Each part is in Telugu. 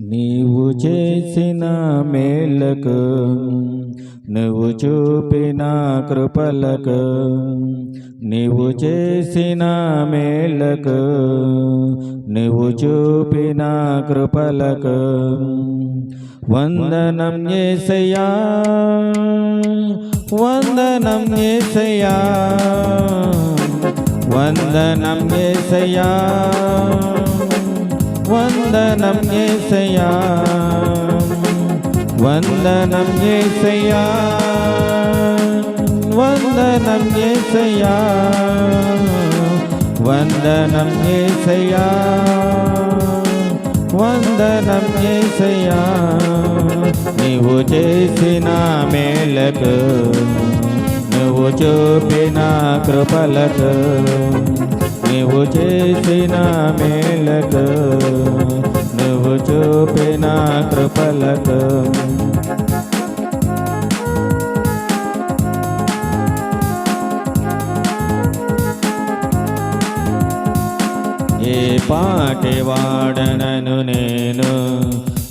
నీవు చేసిన మేలకు నువ్వు చూపిన కృపలకు, నీవు చేసిన మేలకు నువ్వు చూపిన కృపలకు వందనం యేసయ్యా, వందనం యేసయ్యా, వందనం యేసయ్యా, వందనం యేసయ్యా, వందనం యేసయ్యా, వందనం యేసయ్యా, వందనం యేసయ్యా, వందనం యేసయ్యా. నీవు చేసిన మేలకు నువ్వు చూపిన కృపలకు, నీవు చేసిన మేలకు నువ్వు చూపిన కృపలకు ఏ పాటి వాడనను నేను,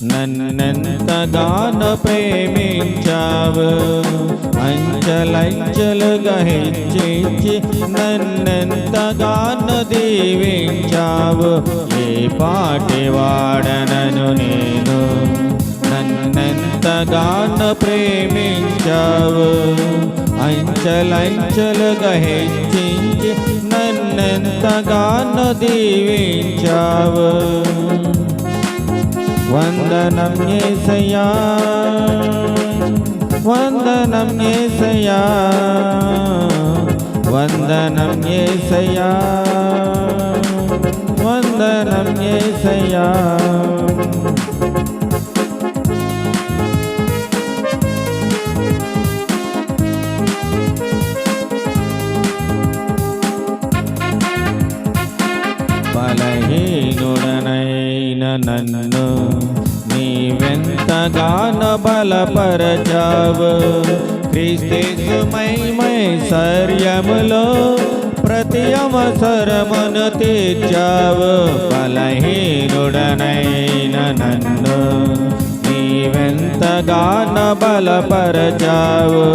నన్నెంతగానో ప్రేమించావు, అంచెలంచెలుగా హెచ్చించి నన్నెంతగానో దీవించావు. ఏ పాటి వాడనను నేను, నన్నెంతగానో ప్రేమించావు, అంచెలంచెలుగా హెచ్చించి నన్నెంతగానో దీవించావు. వందనం యేసయ్యా, వందనం యేసయ్యా, వందనం యేసయ్యా, వందనం యేసయ్యా. బలహీనుడనైన నన్ను నీవెంతగానో బలపరచావు, క్రీస్తు మహిమైశ్వర్యములో ప్రతి అవసరమును తీర్చావు. బలహీనుడనైన నన్ను నీవెంతగానో బలపరచావు,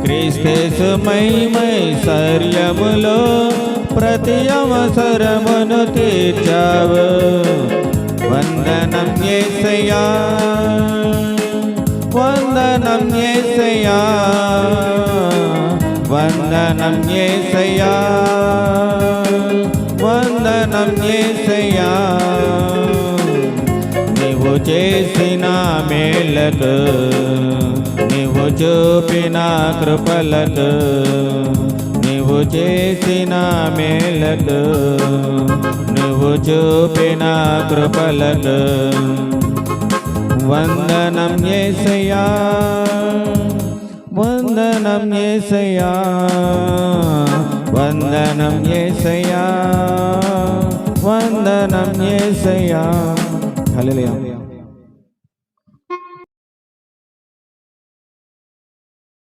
క్రీస్తు మహిమైశ్వర్యములో ప్రతి అవసరమును తీర్చావు. వందనం యేసయ్యా, వందనం యేసయ్యా, వందనం యేసయ్యా, వందనం యేసయ్యా. నీవు చేసిన మేలకు నీవు చూపిన కృపలకు, నీవు చేసిన మేలకు నువ్వు చూపిన కృపలకు వందనం యేసయ్యా, వందనం యేసయ్యా, వందనం యేసయ్యా, వందనం యేసయ్యా. హల్లెలూయా.